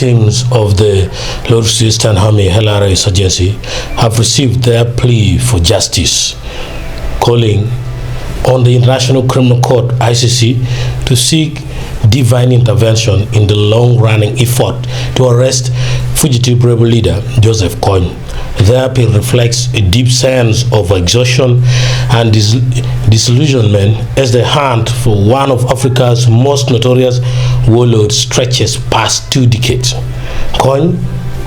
victims of the Lord Eastern Army LRA insurgency have received their plea for justice, calling on the International Criminal Court ICC to seek divine intervention in the long-running effort to arrest fugitive rebel leader Joseph Kony. Their appeal reflects a deep sense of exhaustion and disillusionment as the hunt for one of Africa's most notorious warlords stretches past 2 decades. Kony,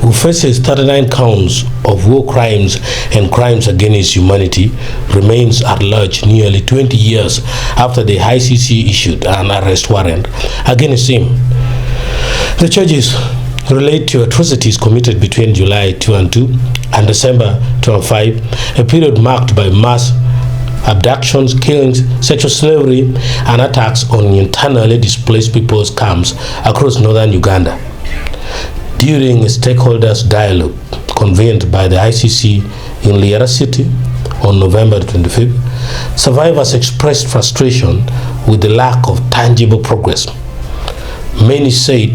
who faces 39 counts of war crimes and crimes against humanity, remains at large nearly 20 years after the ICC issued an arrest warrant against him. The charges relate to atrocities committed between July 2002 and December 2005, a period marked by mass abductions, killings, sexual slavery, and attacks on internally displaced people's camps across northern Uganda. During a stakeholders dialogue convened by the ICC in LRA City on November 25th, survivors expressed frustration with the lack of tangible progress. Many said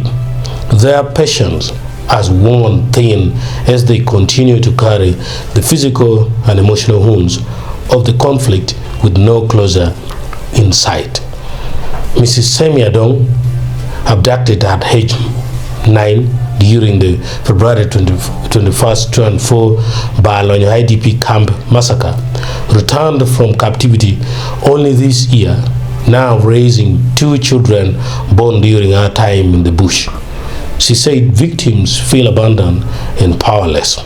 their patience has worn thin as they continue to carry the physical and emotional wounds of the conflict with no closure in sight. Mrs. Semiadong, abducted at age 9 during the February 21st 2004 Balonyo IDP camp massacre, returned from captivity only this year, now raising 2 children born during her time in the bush. She said victims feel abandoned and powerless.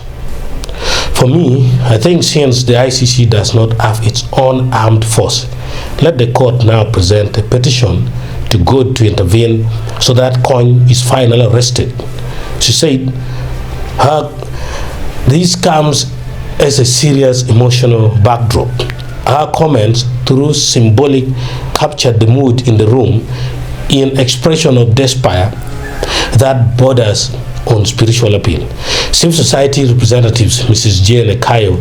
For me, I think since the ICC does not have its own armed force, let the court now present a petition to God to intervene so that Kony is finally arrested. She said this comes as a serious emotional backdrop. Her comments, through symbolic, captured the mood in the room in expression of despair that borders on spiritual appeal. Civil society representatives Mrs. Jane Kayo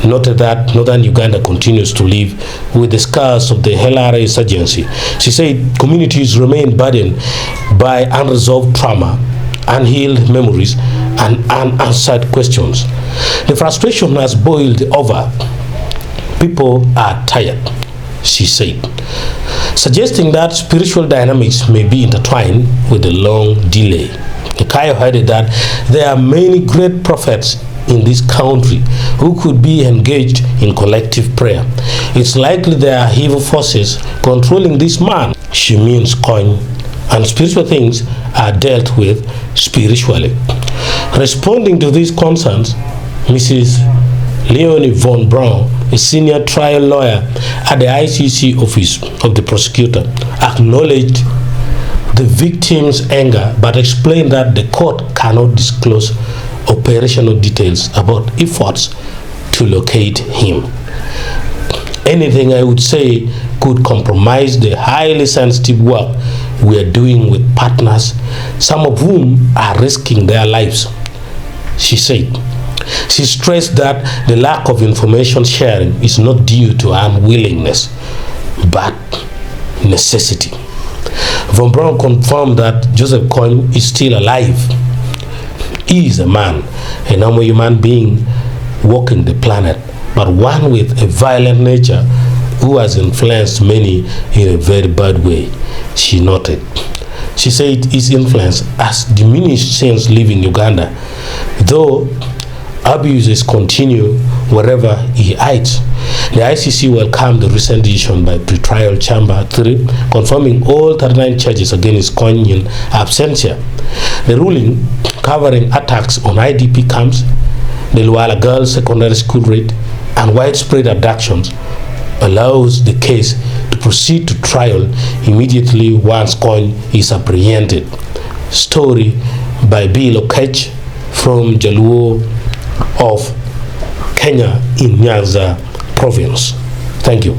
noted that northern Uganda continues to live with the scars of the LRA insurgency. She said communities remain burdened by unresolved trauma, unhealed memories, and unanswered questions. The frustration has boiled over. People are tired, she said, suggesting that spiritual dynamics may be intertwined with the long delay. Kayo added that there are many great prophets in this country who could be engaged in collective prayer. It's likely there are evil forces controlling this man. She means Kony, and spiritual things are dealt with spiritually. Responding to these concerns, Mrs. Leonie Von Braun, a senior trial lawyer at the ICC office of the prosecutor, acknowledged the victim's anger but explained that the court cannot disclose operational details about efforts to locate him. Anything I would say could compromise the highly sensitive work we are doing with partners, some of whom are risking their lives, she said. She stressed that the lack of information sharing is not due to unwillingness, but necessity. Von Braun confirmed that Joseph Kony is still alive. He is a man, a normal human being walking the planet, but one with a violent nature who has influenced many in a very bad way, she noted. She said his influence has diminished since leaving Uganda, though abuses continue wherever he hides. The ICC welcomed the recent decision by Pretrial Chamber 3 confirming all 39 charges against Kony in absentia. The ruling, covering attacks on IDP camps, the Luala Girls Secondary School raid, and widespread abductions, allows the case to proceed to trial immediately once Kony is apprehended. Story by Bill Okech from Jaluo of Kenya in Nyanza province. Thank you.